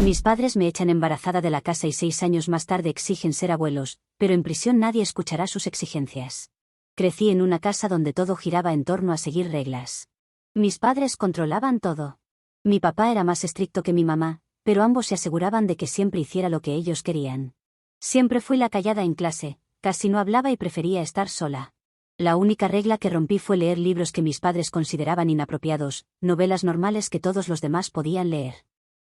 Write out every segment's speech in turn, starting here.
Mis padres me echan embarazada de la casa y 6 años más tarde exigen ser abuelos, pero en prisión nadie escuchará sus exigencias. Crecí en una casa donde todo giraba en torno a seguir reglas. Mis padres controlaban todo. Mi papá era más estricto que mi mamá, pero ambos se aseguraban de que siempre hiciera lo que ellos querían. Siempre fui la callada en clase, casi no hablaba y prefería estar sola. La única regla que rompí fue leer libros que mis padres consideraban inapropiados, novelas normales que todos los demás podían leer.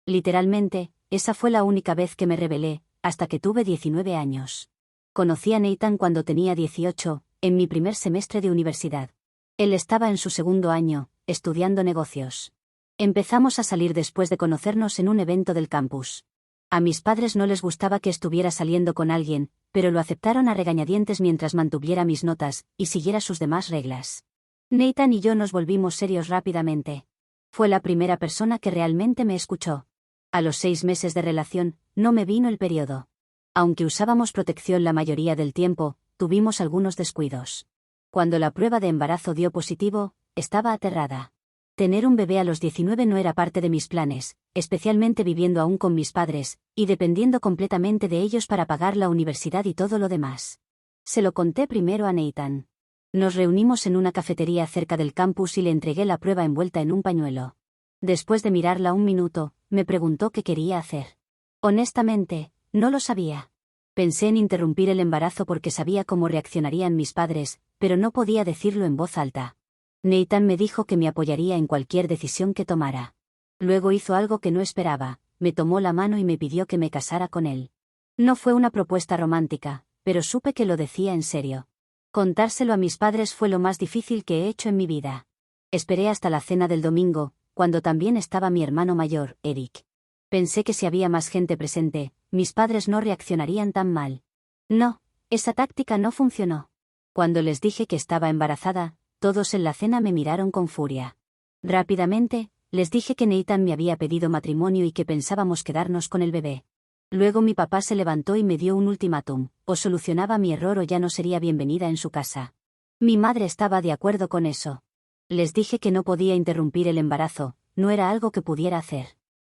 Literalmente, esa fue la única vez que me rebelé, hasta que tuve 19 años. Conocí a Nathan cuando tenía 18, en mi primer semestre de universidad. Él estaba en su segundo año, estudiando negocios. Empezamos a salir después de conocernos en un evento del campus. A mis padres no les gustaba que estuviera saliendo con alguien, pero lo aceptaron a regañadientes mientras mantuviera mis notas y siguiera sus demás reglas. Nathan y yo nos volvimos serios rápidamente. Fue la primera persona que realmente me escuchó. A los 6 meses de relación, no me vino el periodo. Aunque usábamos protección la mayoría del tiempo, tuvimos algunos descuidos. Cuando la prueba de embarazo dio positivo, estaba aterrada. Tener un bebé a los 19 no era parte de mis planes, especialmente viviendo aún con mis padres, y dependiendo completamente de ellos para pagar la universidad y todo lo demás. Se lo conté primero a Nathan. Nos reunimos en una cafetería cerca del campus y le entregué la prueba envuelta en un pañuelo. Después de mirarla un minuto, me preguntó qué quería hacer. Honestamente, no lo sabía. Pensé en interrumpir el embarazo porque sabía cómo reaccionarían mis padres, pero no podía decirlo en voz alta. Nathan me dijo que me apoyaría en cualquier decisión que tomara. Luego hizo algo que no esperaba, me tomó la mano y me pidió que me casara con él. No fue una propuesta romántica, pero supe que lo decía en serio. Contárselo a mis padres fue lo más difícil que he hecho en mi vida. Esperé hasta la cena del domingo, cuando también estaba mi hermano mayor, Eric. Pensé que si había más gente presente, mis padres no reaccionarían tan mal. No, esa táctica no funcionó. Cuando les dije que estaba embarazada, todos en la cena me miraron con furia. Rápidamente, les dije que Nathan me había pedido matrimonio y que pensábamos quedarnos con el bebé. Luego mi papá se levantó y me dio un ultimátum: o solucionaba mi error o ya no sería bienvenida en su casa. Mi madre estaba de acuerdo con eso. Les dije que no podía interrumpir el embarazo, no era algo que pudiera hacer.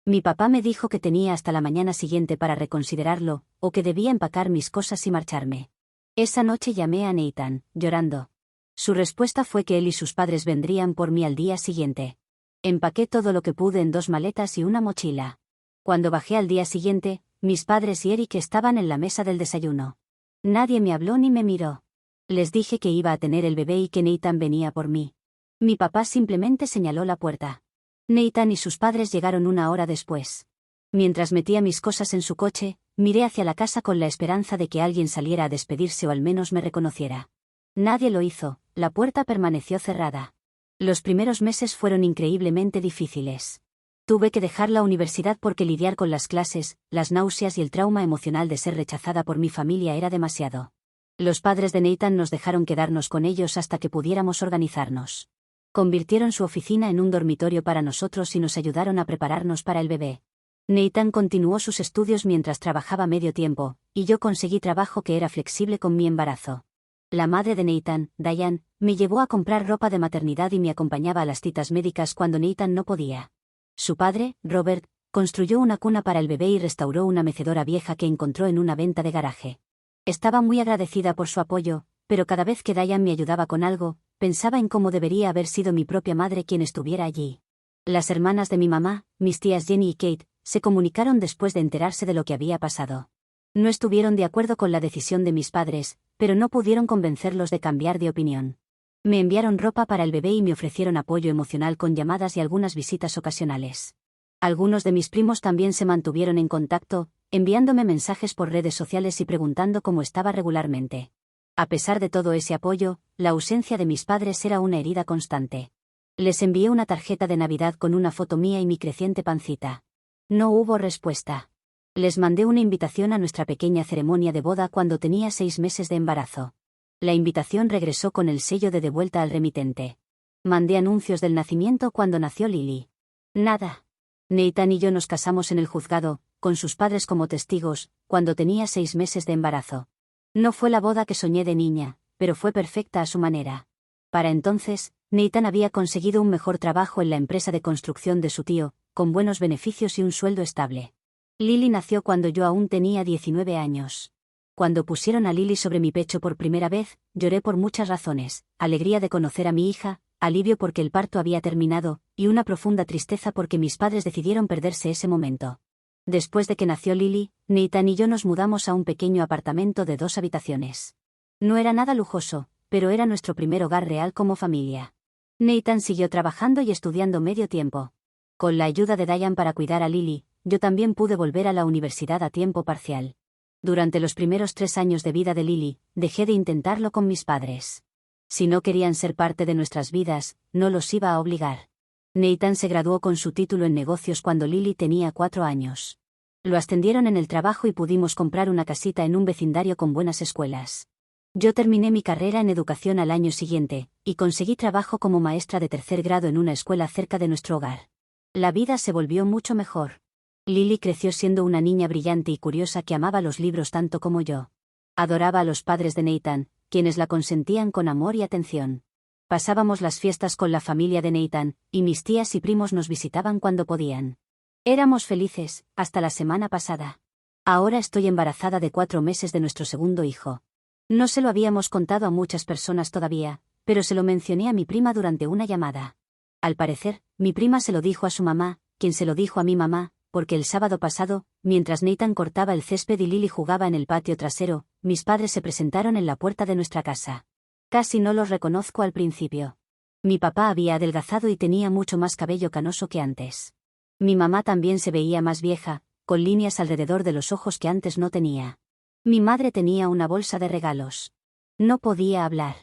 Mi papá me dijo que tenía hasta la mañana siguiente para reconsiderarlo, o que debía empacar mis cosas y marcharme. Esa noche llamé a Nathan, llorando. Su respuesta fue que él y sus padres vendrían por mí al día siguiente. Empaqué todo lo que pude en 2 maletas y una mochila. Cuando bajé al día siguiente, mis padres y Eric estaban en la mesa del desayuno. Nadie me habló ni me miró. Les dije que iba a tener el bebé y que Nathan venía por mí. Mi papá simplemente señaló la puerta. Nathan y sus padres llegaron 1 hora después. Mientras metía mis cosas en su coche, miré hacia la casa con la esperanza de que alguien saliera a despedirse o al menos me reconociera. Nadie lo hizo, la puerta permaneció cerrada. Los primeros meses fueron increíblemente difíciles. Tuve que dejar la universidad porque lidiar con las clases, las náuseas y el trauma emocional de ser rechazada por mi familia era demasiado. Los padres de Nathan nos dejaron quedarnos con ellos hasta que pudiéramos organizarnos. Convirtieron su oficina en un dormitorio para nosotros y nos ayudaron a prepararnos para el bebé. Nathan continuó sus estudios mientras trabajaba medio tiempo, y yo conseguí trabajo que era flexible con mi embarazo. La madre de Nathan, Diane, me llevó a comprar ropa de maternidad y me acompañaba a las citas médicas cuando Nathan no podía. Su padre, Robert, construyó una cuna para el bebé y restauró una mecedora vieja que encontró en una venta de garaje. Estaba muy agradecida por su apoyo, pero cada vez que Diane me ayudaba con algo, pensaba en cómo debería haber sido mi propia madre quien estuviera allí. Las hermanas de mi mamá, mis tías Jenny y Kate, se comunicaron después de enterarse de lo que había pasado. No estuvieron de acuerdo con la decisión de mis padres, pero no pudieron convencerlos de cambiar de opinión. Me enviaron ropa para el bebé y me ofrecieron apoyo emocional con llamadas y algunas visitas ocasionales. Algunos de mis primos también se mantuvieron en contacto, enviándome mensajes por redes sociales y preguntando cómo estaba regularmente. A pesar de todo ese apoyo, la ausencia de mis padres era una herida constante. Les envié una tarjeta de Navidad con una foto mía y mi creciente pancita. No hubo respuesta. Les mandé una invitación a nuestra pequeña ceremonia de boda cuando tenía 6 meses de embarazo. La invitación regresó con el sello de devuelta al remitente. Mandé anuncios del nacimiento cuando nació Lily. Nada. Nathan y yo nos casamos en el juzgado, con sus padres como testigos, cuando tenía 6 meses de embarazo. No fue la boda que soñé de niña, pero fue perfecta a su manera. Para entonces, Nathan había conseguido un mejor trabajo en la empresa de construcción de su tío, con buenos beneficios y un sueldo estable. Lily nació cuando yo aún tenía 19 años. Cuando pusieron a Lily sobre mi pecho por primera vez, lloré por muchas razones: alegría de conocer a mi hija, alivio porque el parto había terminado, y una profunda tristeza porque mis padres decidieron perderse ese momento. Después de que nació Lily, Nathan y yo nos mudamos a un pequeño apartamento de 2 habitaciones. No era nada lujoso, pero era nuestro primer hogar real como familia. Nathan siguió trabajando y estudiando medio tiempo. Con la ayuda de Diane para cuidar a Lily, yo también pude volver a la universidad a tiempo parcial. Durante los primeros 3 años de vida de Lily, dejé de intentarlo con mis padres. Si no querían ser parte de nuestras vidas, no los iba a obligar. Nathan se graduó con su título en negocios cuando Lily tenía 4 años. Lo ascendieron en el trabajo y pudimos comprar una casita en un vecindario con buenas escuelas. Yo terminé mi carrera en educación al año siguiente, y conseguí trabajo como maestra de 3er grado en una escuela cerca de nuestro hogar. La vida se volvió mucho mejor. Lily creció siendo una niña brillante y curiosa que amaba los libros tanto como yo. Adoraba a los padres de Nathan, quienes la consentían con amor y atención. Pasábamos las fiestas con la familia de Nathan, y mis tías y primos nos visitaban cuando podían. Éramos felices, hasta la semana pasada. Ahora estoy embarazada de 4 meses de nuestro segundo hijo. No se lo habíamos contado a muchas personas todavía, pero se lo mencioné a mi prima durante una llamada. Al parecer, mi prima se lo dijo a su mamá, quien se lo dijo a mi mamá, porque el sábado pasado, mientras Nathan cortaba el césped y Lily jugaba en el patio trasero, mis padres se presentaron en la puerta de nuestra casa. Casi no los reconozco al principio. Mi papá había adelgazado y tenía mucho más cabello canoso que antes. Mi mamá también se veía más vieja, con líneas alrededor de los ojos que antes no tenía. Mi madre tenía una bolsa de regalos. No podía hablar.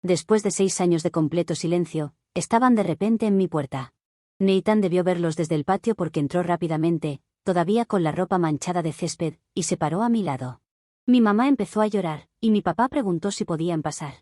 Después de 6 años de completo silencio, estaban de repente en mi puerta. Nathan debió verlos desde el patio porque entró rápidamente, todavía con la ropa manchada de césped, y se paró a mi lado. Mi mamá empezó a llorar, y mi papá preguntó si podían pasar.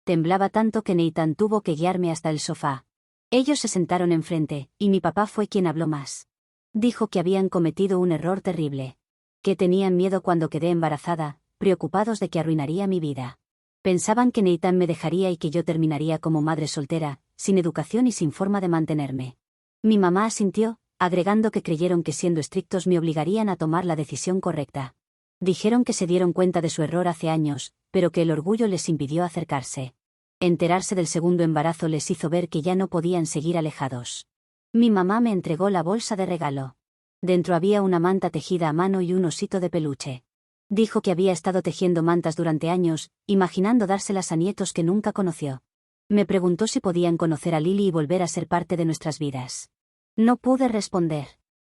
Temblaba tanto que Nathan tuvo que guiarme hasta el sofá. Ellos se sentaron enfrente, y mi papá fue quien habló más. Dijo que habían cometido un error terrible. Que tenían miedo cuando quedé embarazada, preocupados de que arruinaría mi vida. Pensaban que Nathan me dejaría y que yo terminaría como madre soltera, sin educación y sin forma de mantenerme. Mi mamá asintió, agregando que creyeron que siendo estrictos me obligarían a tomar la decisión correcta. Dijeron que se dieron cuenta de su error hace años, pero que el orgullo les impidió acercarse. Enterarse del segundo embarazo les hizo ver que ya no podían seguir alejados. Mi mamá me entregó la bolsa de regalo. Dentro había una manta tejida a mano y un osito de peluche. Dijo que había estado tejiendo mantas durante años, imaginando dárselas a nietos que nunca conoció. Me preguntó si podían conocer a Lily y volver a ser parte de nuestras vidas. No pude responder.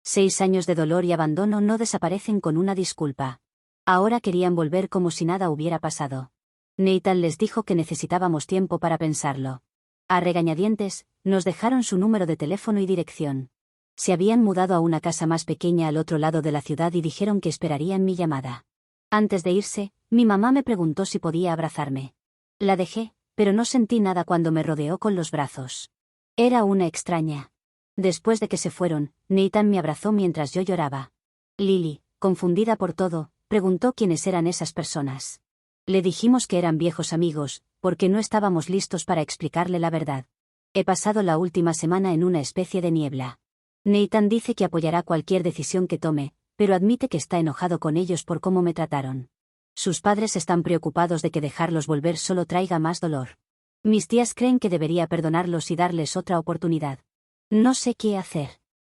6 años de dolor y abandono no desaparecen con una disculpa. Ahora querían volver como si nada hubiera pasado. Nathan les dijo que necesitábamos tiempo para pensarlo. A regañadientes, nos dejaron su número de teléfono y dirección. Se habían mudado a una casa más pequeña al otro lado de la ciudad y dijeron que esperarían mi llamada. Antes de irse, mi mamá me preguntó si podía abrazarme. La dejé, pero no sentí nada cuando me rodeó con los brazos. Era una extraña. Después de que se fueron, Nathan me abrazó mientras yo lloraba. Lily, confundida por todo, preguntó quiénes eran esas personas. Le dijimos que eran viejos amigos, porque no estábamos listos para explicarle la verdad. He pasado la última semana en una especie de niebla. Nathan dice que apoyará cualquier decisión que tome, pero admite que está enojado con ellos por cómo me trataron. Sus padres están preocupados de que dejarlos volver solo traiga más dolor. Mis tías creen que debería perdonarlos y darles otra oportunidad. No sé qué hacer.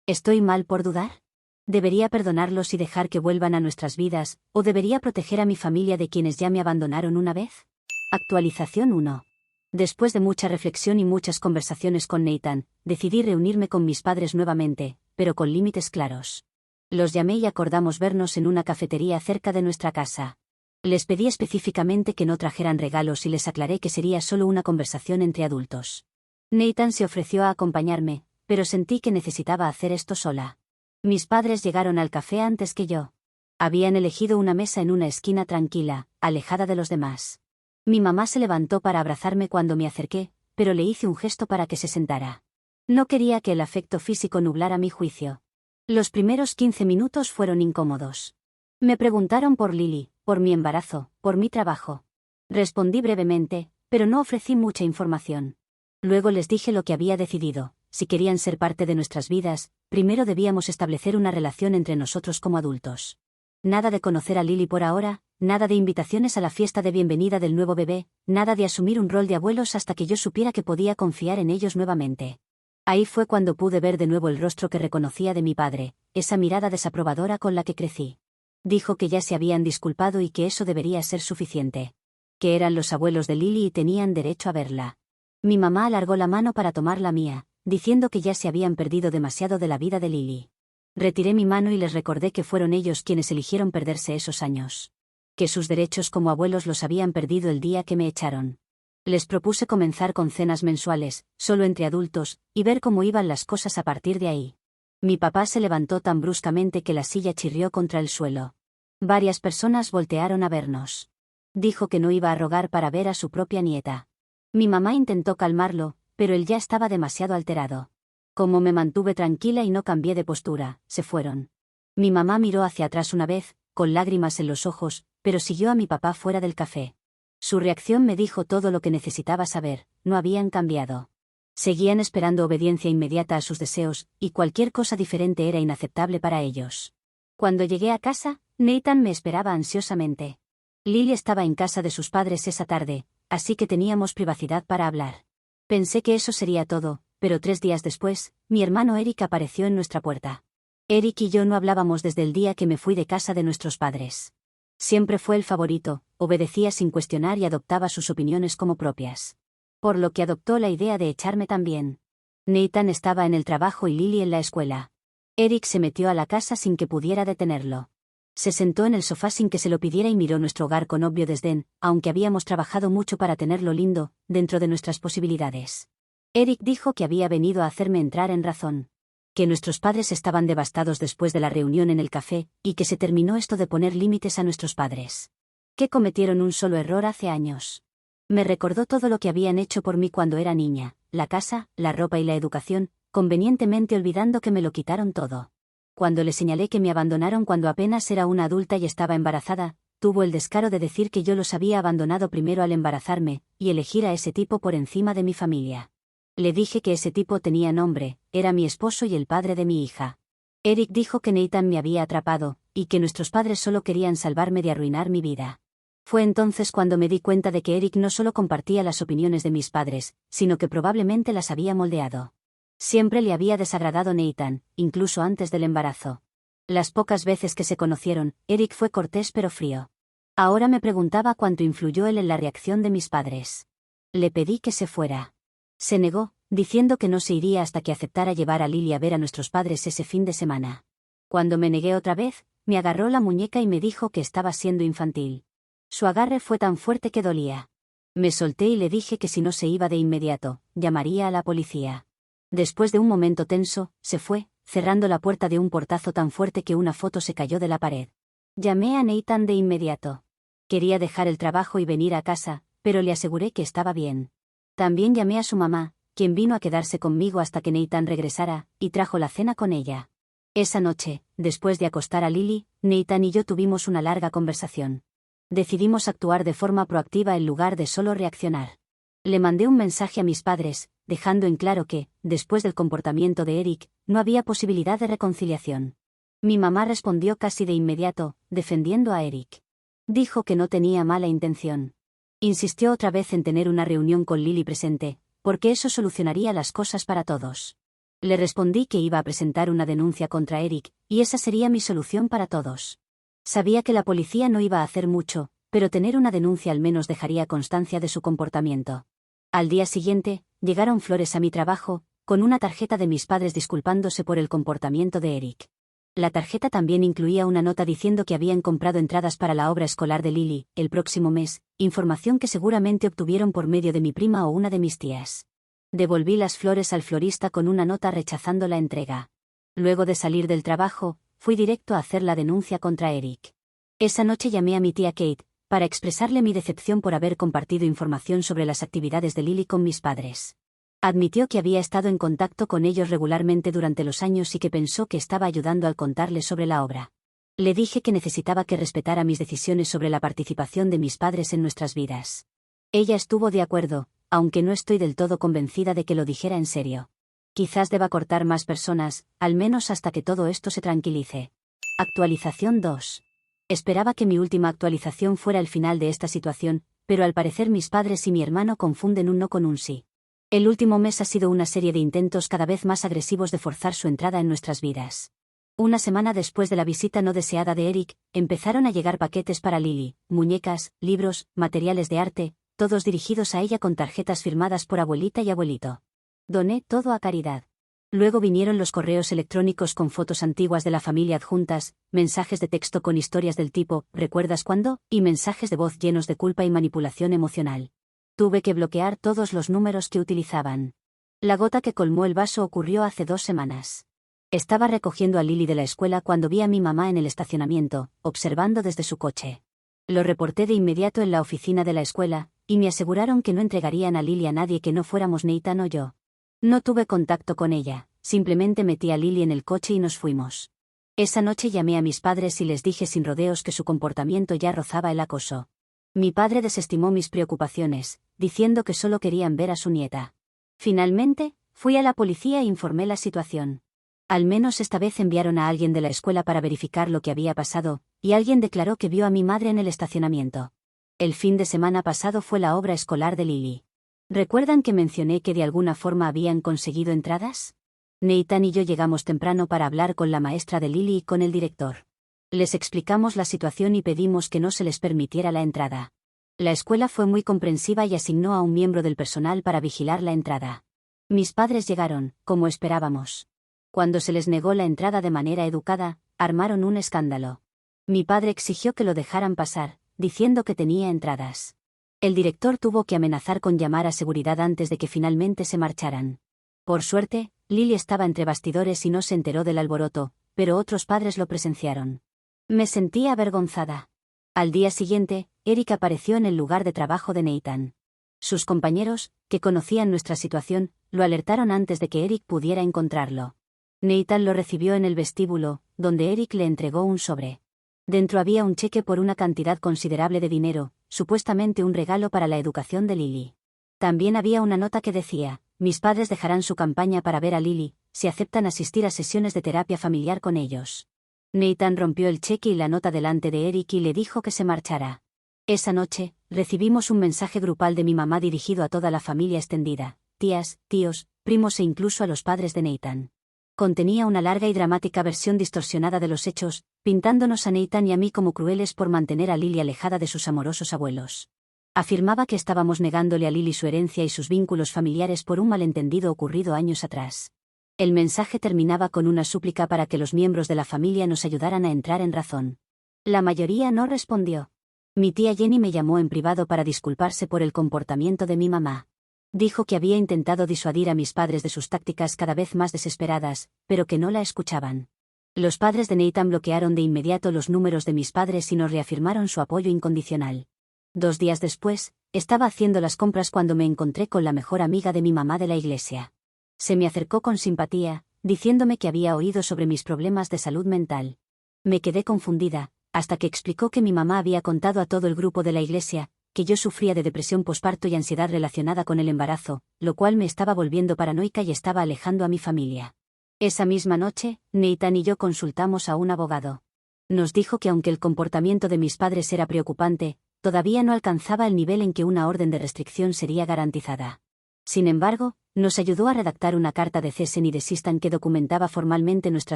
¿Estoy mal por dudar? ¿Debería perdonarlos y dejar que vuelvan a nuestras vidas, o debería proteger a mi familia de quienes ya me abandonaron una vez? Actualización 1. Después de mucha reflexión y muchas conversaciones con Nathan, decidí reunirme con mis padres nuevamente, pero con límites claros. Los llamé y acordamos vernos en una cafetería cerca de nuestra casa. Les pedí específicamente que no trajeran regalos y les aclaré que sería solo una conversación entre adultos. Nathan se ofreció a acompañarme, pero sentí que necesitaba hacer esto sola. Mis padres llegaron al café antes que yo. Habían elegido una mesa en una esquina tranquila, alejada de los demás. Mi mamá se levantó para abrazarme cuando me acerqué, pero le hice un gesto para que se sentara. No quería que el afecto físico nublara mi juicio. Los primeros 15 minutos fueron incómodos. Me preguntaron por Lily, por mi embarazo, por mi trabajo. Respondí brevemente, pero no ofrecí mucha información. Luego les dije lo que había decidido, si querían ser parte de nuestras vidas, primero debíamos establecer una relación entre nosotros como adultos. Nada de conocer a Lily por ahora, nada de invitaciones a la fiesta de bienvenida del nuevo bebé, nada de asumir un rol de abuelos hasta que yo supiera que podía confiar en ellos nuevamente. Ahí fue cuando pude ver de nuevo el rostro que reconocía de mi padre, esa mirada desaprobadora con la que crecí. Dijo que ya se habían disculpado y que eso debería ser suficiente. Que eran los abuelos de Lily y tenían derecho a verla. Mi mamá alargó la mano para tomar la mía, diciendo que ya se habían perdido demasiado de la vida de Lily. Retiré mi mano y les recordé que fueron ellos quienes eligieron perderse esos años. Que sus derechos como abuelos los habían perdido el día que me echaron. Les propuse comenzar con cenas mensuales, solo entre adultos, y ver cómo iban las cosas a partir de ahí. Mi papá se levantó tan bruscamente que la silla chirrió contra el suelo. Varias personas voltearon a vernos. Dijo que no iba a rogar para ver a su propia nieta. Mi mamá intentó calmarlo, pero él ya estaba demasiado alterado. Como me mantuve tranquila y no cambié de postura, se fueron. Mi mamá miró hacia atrás una vez, con lágrimas en los ojos, pero siguió a mi papá fuera del café. Su reacción me dijo todo lo que necesitaba saber, no habían cambiado. Seguían esperando obediencia inmediata a sus deseos, y cualquier cosa diferente era inaceptable para ellos. Cuando llegué a casa, Nathan me esperaba ansiosamente. Lily estaba en casa de sus padres esa tarde, así que teníamos privacidad para hablar. Pensé que eso sería todo, pero 3 días después, mi hermano Eric apareció en nuestra puerta. Eric y yo no hablábamos desde el día que me fui de casa de nuestros padres. Siempre fue el favorito, obedecía sin cuestionar y adoptaba sus opiniones como propias. Por lo que adoptó la idea de echarme también. Nathan estaba en el trabajo y Lily en la escuela. Eric se metió a la casa sin que pudiera detenerlo. Se sentó en el sofá sin que se lo pidiera y miró nuestro hogar con obvio desdén, aunque habíamos trabajado mucho para tenerlo lindo, dentro de nuestras posibilidades. Eric dijo que había venido a hacerme entrar en razón. Que nuestros padres estaban devastados después de la reunión en el café, y que se terminó esto de poner límites a nuestros padres. Que cometieron un solo error hace años. Me recordó todo lo que habían hecho por mí cuando era niña, la casa, la ropa y la educación, convenientemente olvidando que me lo quitaron todo. Cuando le señalé que me abandonaron cuando apenas era una adulta y estaba embarazada, tuvo el descaro de decir que yo los había abandonado primero al embarazarme, y elegir a ese tipo por encima de mi familia. Le dije que ese tipo tenía nombre, era mi esposo y el padre de mi hija. Eric dijo que Nathan me había atrapado, y que nuestros padres solo querían salvarme de arruinar mi vida. Fue entonces cuando me di cuenta de que Eric no solo compartía las opiniones de mis padres, sino que probablemente las había moldeado. Siempre le había desagradado Nathan, incluso antes del embarazo. Las pocas veces que se conocieron, Eric fue cortés pero frío. Ahora me preguntaba cuánto influyó él en la reacción de mis padres. Le pedí que se fuera. Se negó, diciendo que no se iría hasta que aceptara llevar a Lily a ver a nuestros padres ese fin de semana. Cuando me negué otra vez, me agarró la muñeca y me dijo que estaba siendo infantil. Su agarre fue tan fuerte que dolía. Me solté y le dije que si no se iba de inmediato, llamaría a la policía. Después de un momento tenso, se fue, cerrando la puerta de un portazo tan fuerte que una foto se cayó de la pared. Llamé a Nathan de inmediato. Quería dejar el trabajo y venir a casa, pero le aseguré que estaba bien. También llamé a su mamá, quien vino a quedarse conmigo hasta que Nathan regresara, y trajo la cena con ella. Esa noche, después de acostar a Lily, Nathan y yo tuvimos una larga conversación. Decidimos actuar de forma proactiva en lugar de solo reaccionar. Le mandé un mensaje a mis padres, dejando en claro que, después del comportamiento de Eric, no había posibilidad de reconciliación. Mi mamá respondió casi de inmediato, defendiendo a Eric. Dijo que no tenía mala intención. Insistió otra vez en tener una reunión con Lily presente, porque eso solucionaría las cosas para todos. Le respondí que iba a presentar una denuncia contra Eric, y esa sería mi solución para todos. Sabía que la policía no iba a hacer mucho, pero tener una denuncia al menos dejaría constancia de su comportamiento. Al día siguiente, llegaron flores a mi trabajo, con una tarjeta de mis padres disculpándose por el comportamiento de Eric. La tarjeta también incluía una nota diciendo que habían comprado entradas para la obra escolar de Lily, el próximo mes, información que seguramente obtuvieron por medio de mi prima o una de mis tías. Devolví las flores al florista con una nota rechazando la entrega. Luego de salir del trabajo, fui directo a hacer la denuncia contra Eric. Esa noche llamé a mi tía Kate, para expresarle mi decepción por haber compartido información sobre las actividades de Lily con mis padres. Admitió que había estado en contacto con ellos regularmente durante los años y que pensó que estaba ayudando al contarles sobre la obra. Le dije que necesitaba que respetara mis decisiones sobre la participación de mis padres en nuestras vidas. Ella estuvo de acuerdo, aunque no estoy del todo convencida de que lo dijera en serio. Quizás deba cortar más personas, al menos hasta que todo esto se tranquilice. Actualización 2. Esperaba que mi última actualización fuera el final de esta situación, pero al parecer mis padres y mi hermano confunden un no con un sí. El último mes ha sido una serie de intentos cada vez más agresivos de forzar su entrada en nuestras vidas. Una semana después de la visita no deseada de Eric, empezaron a llegar paquetes para Lily, muñecas, libros, materiales de arte, todos dirigidos a ella con tarjetas firmadas por abuelita y abuelito. Doné todo a caridad. Luego vinieron los correos electrónicos con fotos antiguas de la familia adjuntas, mensajes de texto con historias del tipo ¿recuerdas cuándo? Y mensajes de voz llenos de culpa y manipulación emocional. Tuve que bloquear todos los números que utilizaban. La gota que colmó el vaso ocurrió hace 2 semanas. Estaba recogiendo a Lily de la escuela cuando vi a mi mamá en el estacionamiento, observando desde su coche. Lo reporté de inmediato en la oficina de la escuela, y me aseguraron que no entregarían a Lily a nadie que no fuéramos Nathan o yo. No tuve contacto con ella, simplemente metí a Lily en el coche y nos fuimos. Esa noche llamé a mis padres y les dije sin rodeos que su comportamiento ya rozaba el acoso. Mi padre desestimó mis preocupaciones, diciendo que solo querían ver a su nieta. Finalmente, fui a la policía e informé la situación. Al menos esta vez enviaron a alguien de la escuela para verificar lo que había pasado, y alguien declaró que vio a mi madre en el estacionamiento. El fin de semana pasado fue la obra escolar de Lily. ¿Recuerdan que mencioné que de alguna forma habían conseguido entradas? Nathan y yo llegamos temprano para hablar con la maestra de Lily y con el director. Les explicamos la situación y pedimos que no se les permitiera la entrada. La escuela fue muy comprensiva y asignó a un miembro del personal para vigilar la entrada. Mis padres llegaron, como esperábamos. Cuando se les negó la entrada de manera educada, armaron un escándalo. Mi padre exigió que lo dejaran pasar, diciendo que tenía entradas. El director tuvo que amenazar con llamar a seguridad antes de que finalmente se marcharan. Por suerte, Lily estaba entre bastidores y no se enteró del alboroto, pero otros padres lo presenciaron. Me sentía avergonzada. Al día siguiente, Eric apareció en el lugar de trabajo de Nathan. Sus compañeros, que conocían nuestra situación, lo alertaron antes de que Eric pudiera encontrarlo. Nathan lo recibió en el vestíbulo, donde Eric le entregó un sobre. Dentro había un cheque por una cantidad considerable de dinero, supuestamente un regalo para la educación de Lily. También había una nota que decía, mis padres dejarán su campaña para ver a Lily, si aceptan asistir a sesiones de terapia familiar con ellos. Nathan rompió el cheque y la nota delante de Eric y le dijo que se marchara. Esa noche, recibimos un mensaje grupal de mi mamá dirigido a toda la familia extendida, tías, tíos, primos e incluso a los padres de Nathan. Contenía una larga y dramática versión distorsionada de los hechos, pintándonos a Nathan y a mí como crueles por mantener a Lily alejada de sus amorosos abuelos. Afirmaba que estábamos negándole a Lily su herencia y sus vínculos familiares por un malentendido ocurrido años atrás. El mensaje terminaba con una súplica para que los miembros de la familia nos ayudaran a entrar en razón. La mayoría no respondió. Mi tía Jenny me llamó en privado para disculparse por el comportamiento de mi mamá. Dijo que había intentado disuadir a mis padres de sus tácticas cada vez más desesperadas, pero que no la escuchaban. Los padres de Nathan bloquearon de inmediato los números de mis padres y nos reafirmaron su apoyo incondicional. 2 días después, estaba haciendo las compras cuando me encontré con la mejor amiga de mi mamá de la iglesia. Se me acercó con simpatía, diciéndome que había oído sobre mis problemas de salud mental. Me quedé confundida, hasta que explicó que mi mamá había contado a todo el grupo de la iglesia, que yo sufría de depresión posparto y ansiedad relacionada con el embarazo, lo cual me estaba volviendo paranoica y estaba alejando a mi familia. Esa misma noche, Nathan y yo consultamos a un abogado. Nos dijo que aunque el comportamiento de mis padres era preocupante, todavía no alcanzaba el nivel en que una orden de restricción sería garantizada. Sin embargo, nos ayudó a redactar una carta de cese y desistan que documentaba formalmente nuestra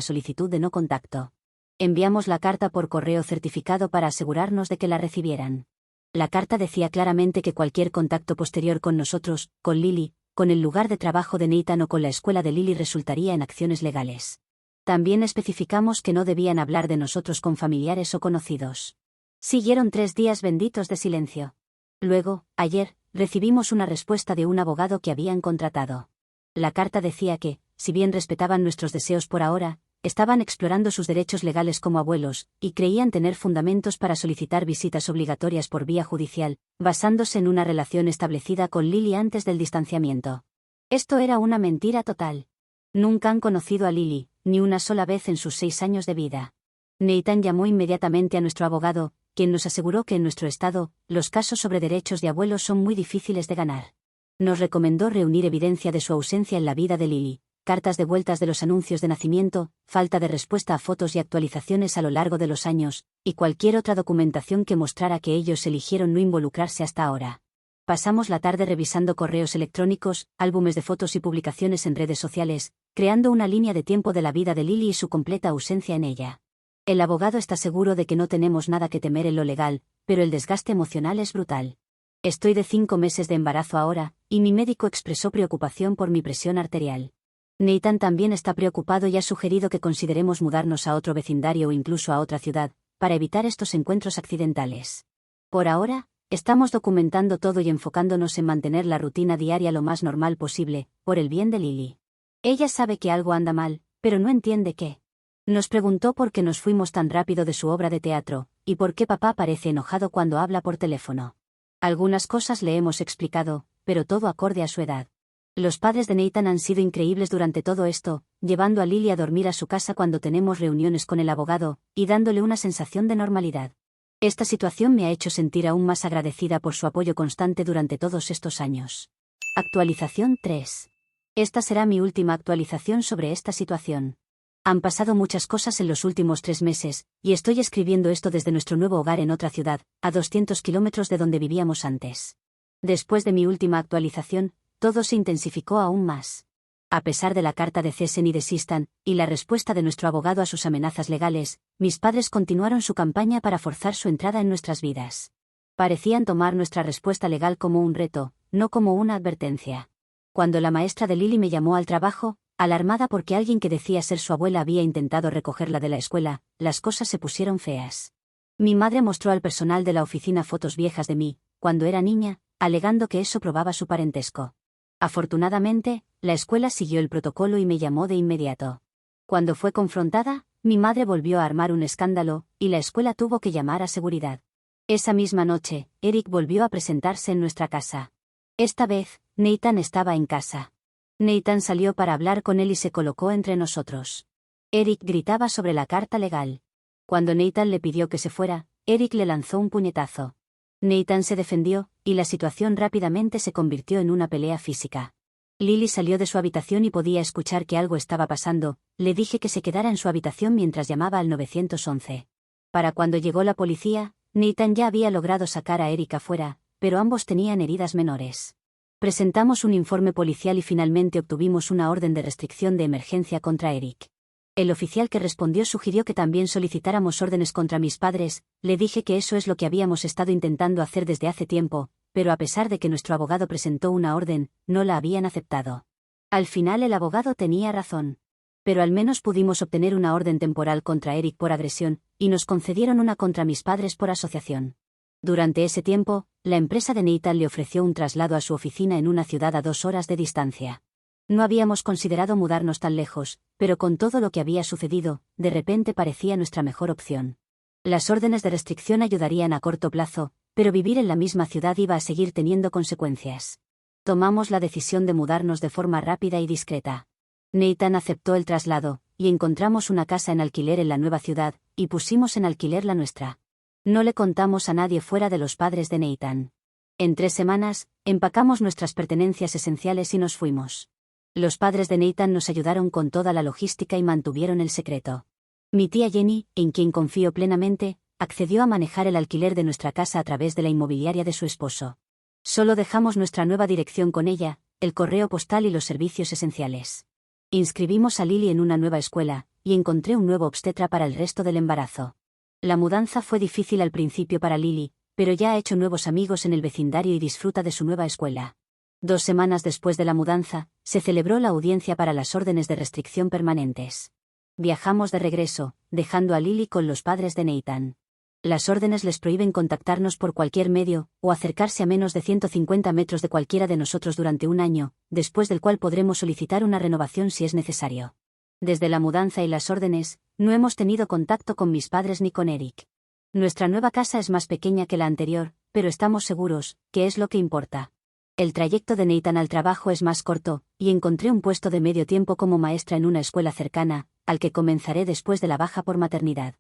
solicitud de no contacto. Enviamos la carta por correo certificado para asegurarnos de que la recibieran. La carta decía claramente que cualquier contacto posterior con nosotros, con Lily, con el lugar de trabajo de Nathan o con la escuela de Lily resultaría en acciones legales. También especificamos que no debían hablar de nosotros con familiares o conocidos. Siguieron 3 días benditos de silencio. Luego, ayer, recibimos una respuesta de un abogado que habían contratado. La carta decía que, si bien respetaban nuestros deseos por ahora, estaban explorando sus derechos legales como abuelos, y creían tener fundamentos para solicitar visitas obligatorias por vía judicial, basándose en una relación establecida con Lily antes del distanciamiento. Esto era una mentira total. Nunca han conocido a Lily, ni una sola vez en sus 6 años de vida. Nathan llamó inmediatamente a nuestro abogado, quien nos aseguró que en nuestro estado, los casos sobre derechos de abuelos son muy difíciles de ganar. Nos recomendó reunir evidencia de su ausencia en la vida de Lily, cartas devueltas de los anuncios de nacimiento, falta de respuesta a fotos y actualizaciones a lo largo de los años, y cualquier otra documentación que mostrara que ellos eligieron no involucrarse hasta ahora. Pasamos la tarde revisando correos electrónicos, álbumes de fotos y publicaciones en redes sociales, creando una línea de tiempo de la vida de Lily y su completa ausencia en ella. El abogado está seguro de que no tenemos nada que temer en lo legal, pero el desgaste emocional es brutal. Estoy de 5 meses de embarazo ahora, y mi médico expresó preocupación por mi presión arterial. Nathan también está preocupado y ha sugerido que consideremos mudarnos a otro vecindario o incluso a otra ciudad, para evitar estos encuentros accidentales. Por ahora, estamos documentando todo y enfocándonos en mantener la rutina diaria lo más normal posible, por el bien de Lily. Ella sabe que algo anda mal, pero no entiende qué. Nos preguntó por qué nos fuimos tan rápido de su obra de teatro, y por qué papá parece enojado cuando habla por teléfono. Algunas cosas le hemos explicado, pero todo acorde a su edad. Los padres de Nathan han sido increíbles durante todo esto, llevando a Lily a dormir a su casa cuando tenemos reuniones con el abogado, y dándole una sensación de normalidad. Esta situación me ha hecho sentir aún más agradecida por su apoyo constante durante todos estos años. Actualización 3. Esta será mi última actualización sobre esta situación. Han pasado muchas cosas en los últimos 3 meses, y estoy escribiendo esto desde nuestro nuevo hogar en otra ciudad, a 200 kilómetros de donde vivíamos antes. Después de mi última actualización, todo se intensificó aún más. A pesar de la carta de cesen y desistan, y la respuesta de nuestro abogado a sus amenazas legales, mis padres continuaron su campaña para forzar su entrada en nuestras vidas. Parecían tomar nuestra respuesta legal como un reto, no como una advertencia. Cuando la maestra de Lily me llamó al trabajo, alarmada porque alguien que decía ser su abuela había intentado recogerla de la escuela, las cosas se pusieron feas. Mi madre mostró al personal de la oficina fotos viejas de mí, cuando era niña, alegando que eso probaba su parentesco. Afortunadamente, la escuela siguió el protocolo y me llamó de inmediato. Cuando fue confrontada, mi madre volvió a armar un escándalo, y la escuela tuvo que llamar a seguridad. Esa misma noche, Eric volvió a presentarse en nuestra casa. Esta vez, Nathan estaba en casa. Nathan salió para hablar con él y se colocó entre nosotros. Eric gritaba sobre la carta legal. Cuando Nathan le pidió que se fuera, Eric le lanzó un puñetazo. Nathan se defendió, y la situación rápidamente se convirtió en una pelea física. Lily salió de su habitación y podía escuchar que algo estaba pasando. Le dije que se quedara en su habitación mientras llamaba al 911. Para cuando llegó la policía, Nathan ya había logrado sacar a Eric afuera, pero ambos tenían heridas menores. Presentamos un informe policial y finalmente obtuvimos una orden de restricción de emergencia contra Eric. El oficial que respondió sugirió que también solicitáramos órdenes contra mis padres. Le dije que eso es lo que habíamos estado intentando hacer desde hace tiempo, pero a pesar de que nuestro abogado presentó una orden, no la habían aceptado. Al final el abogado tenía razón. Pero al menos pudimos obtener una orden temporal contra Eric por agresión, y nos concedieron una contra mis padres por asociación. Durante ese tiempo, la empresa de Nathan le ofreció un traslado a su oficina en una ciudad a 2 horas de distancia. No habíamos considerado mudarnos tan lejos, pero con todo lo que había sucedido, de repente parecía nuestra mejor opción. Las órdenes de restricción ayudarían a corto plazo, pero vivir en la misma ciudad iba a seguir teniendo consecuencias. Tomamos la decisión de mudarnos de forma rápida y discreta. Nathan aceptó el traslado, y encontramos una casa en alquiler en la nueva ciudad, y pusimos en alquiler la nuestra. No le contamos a nadie fuera de los padres de Nathan. En 3 semanas, empacamos nuestras pertenencias esenciales y nos fuimos. Los padres de Nathan nos ayudaron con toda la logística y mantuvieron el secreto. Mi tía Jenny, en quien confío plenamente, accedió a manejar el alquiler de nuestra casa a través de la inmobiliaria de su esposo. Solo dejamos nuestra nueva dirección con ella, el correo postal y los servicios esenciales. Inscribimos a Lily en una nueva escuela, y encontré un nuevo obstetra para el resto del embarazo. La mudanza fue difícil al principio para Lily, pero ya ha hecho nuevos amigos en el vecindario y disfruta de su nueva escuela. 2 semanas después de la mudanza, se celebró la audiencia para las órdenes de restricción permanentes. Viajamos de regreso, dejando a Lily con los padres de Nathan. Las órdenes les prohíben contactarnos por cualquier medio, o acercarse a menos de 150 metros de cualquiera de nosotros durante 1 año, después del cual podremos solicitar una renovación si es necesario. Desde la mudanza y las órdenes, no hemos tenido contacto con mis padres ni con Eric. Nuestra nueva casa es más pequeña que la anterior, pero estamos seguros, que es lo que importa. El trayecto de Nathan al trabajo es más corto, y encontré un puesto de medio tiempo como maestra en una escuela cercana, al que comenzaré después de la baja por maternidad.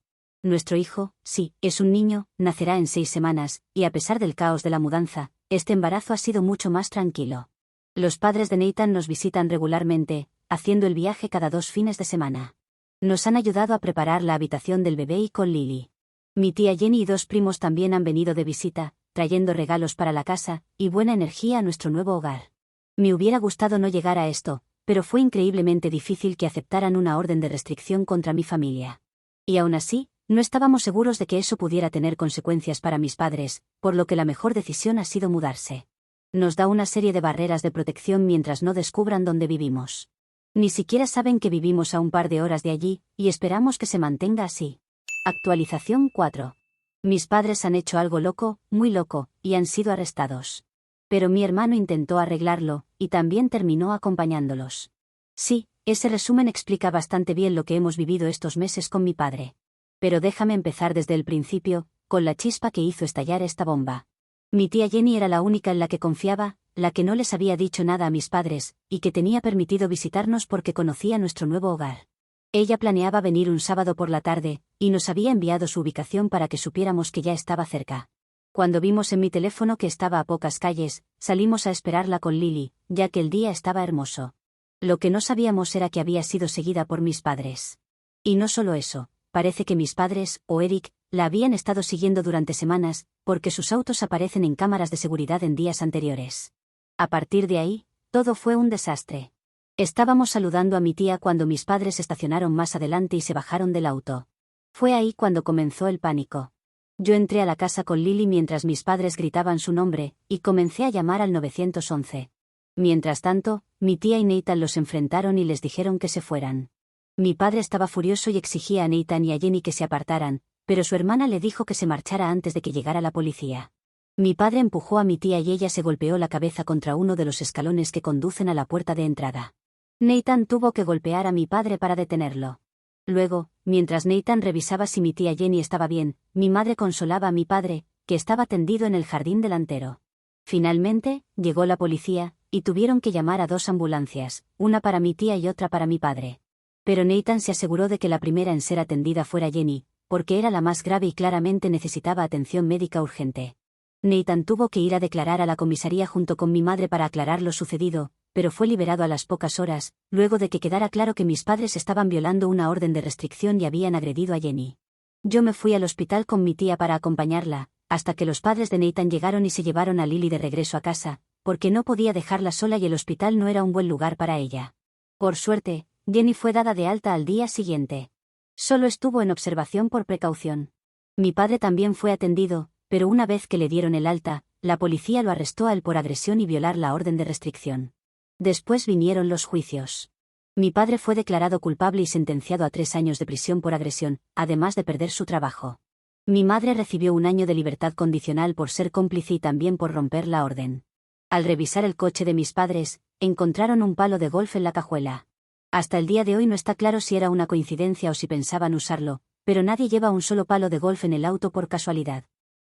Nuestro hijo, sí, es un niño, nacerá en 6 semanas, y a pesar del caos de la mudanza, este embarazo ha sido mucho más tranquilo. Los padres de Nathan nos visitan regularmente, haciendo el viaje cada 2 fines de semana. Nos han ayudado a preparar la habitación del bebé y con Lily. Mi tía Jenny y 2 primos también han venido de visita, trayendo regalos para la casa y buena energía a nuestro nuevo hogar. Me hubiera gustado no llegar a esto, pero fue increíblemente difícil que aceptaran una orden de restricción contra mi familia. Y aún así, no estábamos seguros de que eso pudiera tener consecuencias para mis padres, por lo que la mejor decisión ha sido mudarse. Nos da una serie de barreras de protección mientras no descubran dónde vivimos. Ni siquiera saben que vivimos a un par de horas de allí, y esperamos que se mantenga así. Actualización 4. Mis padres han hecho algo loco, muy loco, y han sido arrestados. Pero mi hermano intentó arreglarlo, y también terminó acompañándolos. Sí, ese resumen explica bastante bien lo que hemos vivido estos meses con mi padre. Pero déjame empezar desde el principio, con la chispa que hizo estallar esta bomba. Mi tía Jenny era la única en la que confiaba, la que no les había dicho nada a mis padres, y que tenía permitido visitarnos porque conocía nuestro nuevo hogar. Ella planeaba venir un sábado por la tarde, y nos había enviado su ubicación para que supiéramos que ya estaba cerca. Cuando vimos en mi teléfono que estaba a pocas calles, salimos a esperarla con Lily, ya que el día estaba hermoso. Lo que no sabíamos era que había sido seguida por mis padres. Y no solo eso, parece que mis padres, o Eric, la habían estado siguiendo durante semanas, porque sus autos aparecen en cámaras de seguridad en días anteriores. A partir de ahí, todo fue un desastre. Estábamos saludando a mi tía cuando mis padres estacionaron más adelante y se bajaron del auto. Fue ahí cuando comenzó el pánico. Yo entré a la casa con Lily mientras mis padres gritaban su nombre, y comencé a llamar al 911. Mientras tanto, mi tía y Nathan los enfrentaron y les dijeron que se fueran. Mi padre estaba furioso y exigía a Nathan y a Jenny que se apartaran, pero su hermana le dijo que se marchara antes de que llegara la policía. Mi padre empujó a mi tía y ella se golpeó la cabeza contra uno de los escalones que conducen a la puerta de entrada. Nathan tuvo que golpear a mi padre para detenerlo. Luego, mientras Nathan revisaba si mi tía Jenny estaba bien, mi madre consolaba a mi padre, que estaba tendido en el jardín delantero. Finalmente, llegó la policía, y tuvieron que llamar a 2 ambulancias, una para mi tía y otra para mi padre. Pero Nathan se aseguró de que la primera en ser atendida fuera Jenny, porque era la más grave y claramente necesitaba atención médica urgente. Nathan tuvo que ir a declarar a la comisaría junto con mi madre para aclarar lo sucedido, pero fue liberado a las pocas horas, luego de que quedara claro que mis padres estaban violando una orden de restricción y habían agredido a Jenny. Yo me fui al hospital con mi tía para acompañarla, hasta que los padres de Nathan llegaron y se llevaron a Lily de regreso a casa, porque no podía dejarla sola y el hospital no era un buen lugar para ella. Por suerte, Jenny fue dada de alta al día siguiente. Solo estuvo en observación por precaución. Mi padre también fue atendido, pero una vez que le dieron el alta, la policía lo arrestó a él por agresión y violar la orden de restricción. Después vinieron los juicios. Mi padre fue declarado culpable y sentenciado a 3 años de prisión por agresión, además de perder su trabajo. Mi madre recibió 1 año de libertad condicional por ser cómplice y también por romper la orden. Al revisar el coche de mis padres, encontraron un palo de golf en la cajuela. Hasta el día de hoy no está claro si era una coincidencia o si pensaban usarlo, pero nadie lleva un solo palo de golf en el auto por casualidad.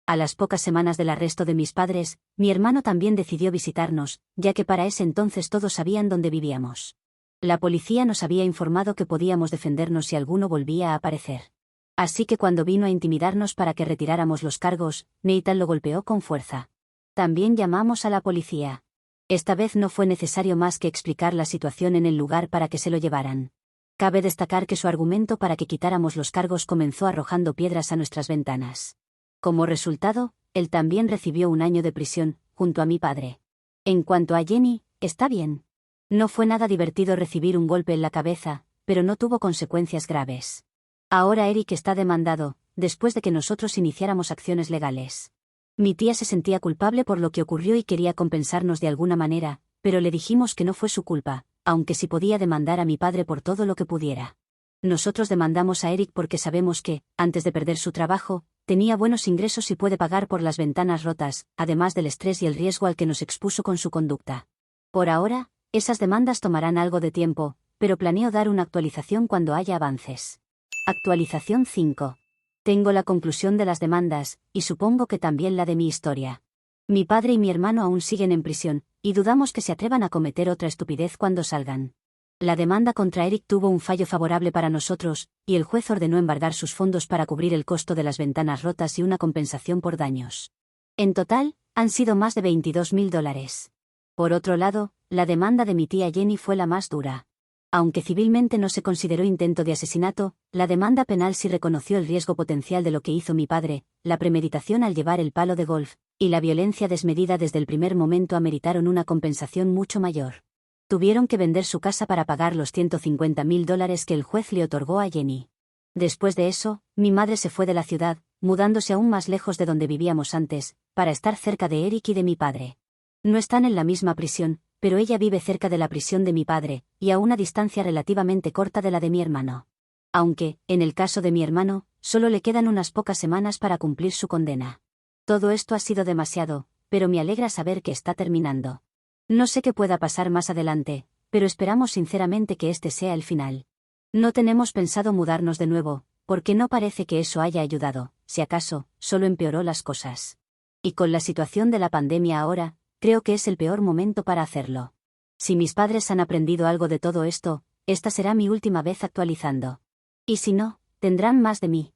A las pocas semanas del arresto de mis padres, mi hermano también decidió visitarnos, ya que para ese entonces todos sabían dónde vivíamos. La policía nos había informado que podíamos defendernos si alguno volvía a aparecer. Así que cuando vino a intimidarnos para que retiráramos los cargos, Nathan lo golpeó con fuerza. También llamamos a la policía. Esta vez no fue necesario más que explicar la situación en el lugar para que se lo llevaran. Cabe destacar que su argumento para que quitáramos los cargos comenzó arrojando piedras a nuestras ventanas. Como resultado, él también recibió 1 año de prisión, junto a mi padre. En cuanto a Jenny, está bien. No fue nada divertido recibir un golpe en la cabeza, pero no tuvo consecuencias graves. Ahora Eric está demandado, después de que nosotros iniciáramos acciones legales. Mi tía se sentía culpable por lo que ocurrió y quería compensarnos de alguna manera, pero le dijimos que no fue su culpa, aunque sí podía demandar a mi padre por todo lo que pudiera. Nosotros demandamos a Eric porque sabemos que, antes de perder su trabajo, tenía buenos ingresos y puede pagar por las ventanas rotas, además del estrés y el riesgo al que nos expuso con su conducta. Por ahora, esas demandas tomarán algo de tiempo, pero planeo dar una actualización cuando haya avances. Actualización 5. Tengo la conclusión de las demandas, y supongo que también la de mi historia. Mi padre y mi hermano aún siguen en prisión, y dudamos que se atrevan a cometer otra estupidez cuando salgan. La demanda contra Eric tuvo un fallo favorable para nosotros, y el juez ordenó embargar sus fondos para cubrir el costo de las ventanas rotas y una compensación por daños. En total, han sido más de $22.000. Por otro lado, la demanda de mi tía Jenny fue la más dura. Aunque civilmente no se consideró intento de asesinato, la demanda penal sí reconoció el riesgo potencial de lo que hizo mi padre, la premeditación al llevar el palo de golf, y la violencia desmedida desde el primer momento ameritaron una compensación mucho mayor. Tuvieron que vender su casa para pagar los $150.000 que el juez le otorgó a Jenny. Después de eso, mi madre se fue de la ciudad, mudándose aún más lejos de donde vivíamos antes, para estar cerca de Eric y de mi padre. No están en la misma prisión, pero ella vive cerca de la prisión de mi padre, y a una distancia relativamente corta de la de mi hermano. Aunque, en el caso de mi hermano, solo le quedan unas pocas semanas para cumplir su condena. Todo esto ha sido demasiado, pero me alegra saber que está terminando. No sé qué pueda pasar más adelante, pero esperamos sinceramente que este sea el final. No tenemos pensado mudarnos de nuevo, porque no parece que eso haya ayudado, si acaso, solo empeoró las cosas. Y con la situación de la pandemia ahora, creo que es el peor momento para hacerlo. Si mis padres han aprendido algo de todo esto, esta será mi última vez actualizando. Y si no, tendrán más de mí.